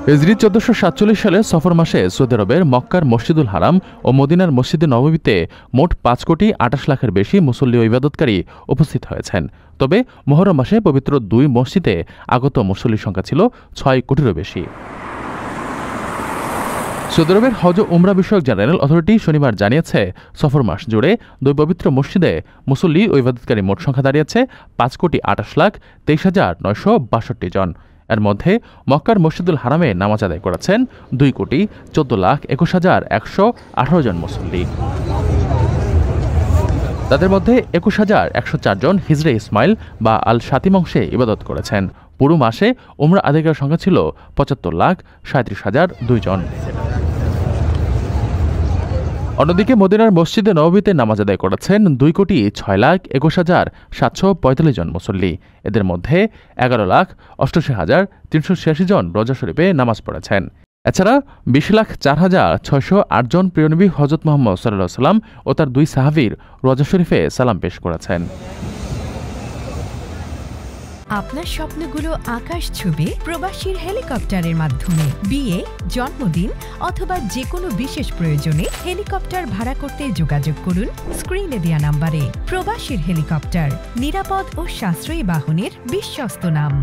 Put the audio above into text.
হিজরি 1447 সালে সফর মাসে সৌদি আরবের মক্কার মসজিদুল হারাম ও মদিনার মসজিদে নববীতে মোট 5,28 লাখের বেশি মুসল্লি ও ইবাদতকারী উপস্থিত হয়েছেন। তবে মুহররম মাসে পবিত্র দুই মসজিদে আগত মুসল্লির সংখ্যা ছিল 6 কোটিরও বেশি। সৌদি আরবের হজ ও উমরা বিষয়ক জেনারেল অথরিটি শনিবার জানিয়েছে, সফর মাস জুড়ে দুই পবিত্র মসজিদে মুসল্লি ও ইবাদতকারী মোট সংখ্যা দাঁড়িয়েছে 5,28,23,962 জন। এর মধ্যে মক্কার মসজিদুল হারামে নামাজ আদায় করেছেন 2,14,21,118 জন মুসল্লি। তাদের মধ্যে 21,104 জন হিজরে ইসমাইল বা আল শাতিম অংশে ইবাদত করেছেন। পুরো মাসে উমরা আদায়কারীর সংখ্যা ছিল 75,37,002 জন। অন্যদিকে মদিনার মসজিদে নববীতে নামাজ আদায় করেছেন 2,26,21,745 জন মুসল্লি। এদের মধ্যে 11,88,386 জন রোজা শরীফে নামাজ পড়েছেন। এছাড়া 20,04,608 জন প্রিয়নবী হযরত মুহাম্মদ সাল্লাল্লাহু আলাইহি ওয়াসাল্লাম ও তার দুই সাহাবীর রোজা শরীফে সালাম পেশ করেছেন। আপনার স্বপ্নগুলো আকাশ ছুবে প্রবাসীর হেলিকপ্টারের মাধ্যমে। বিয়ে, জন্মদিন অথবা যে কোনো বিশেষ প্রয়োজনে হেলিকপ্টার ভাড়া করতে যোগাযোগ করুন স্ক্রিনে দেয়া নাম্বারে। প্রবাসীর হেলিকপ্টার, নিরাপদ ও সাশ্রয়ী বাহনের বিশ্বস্ত নাম।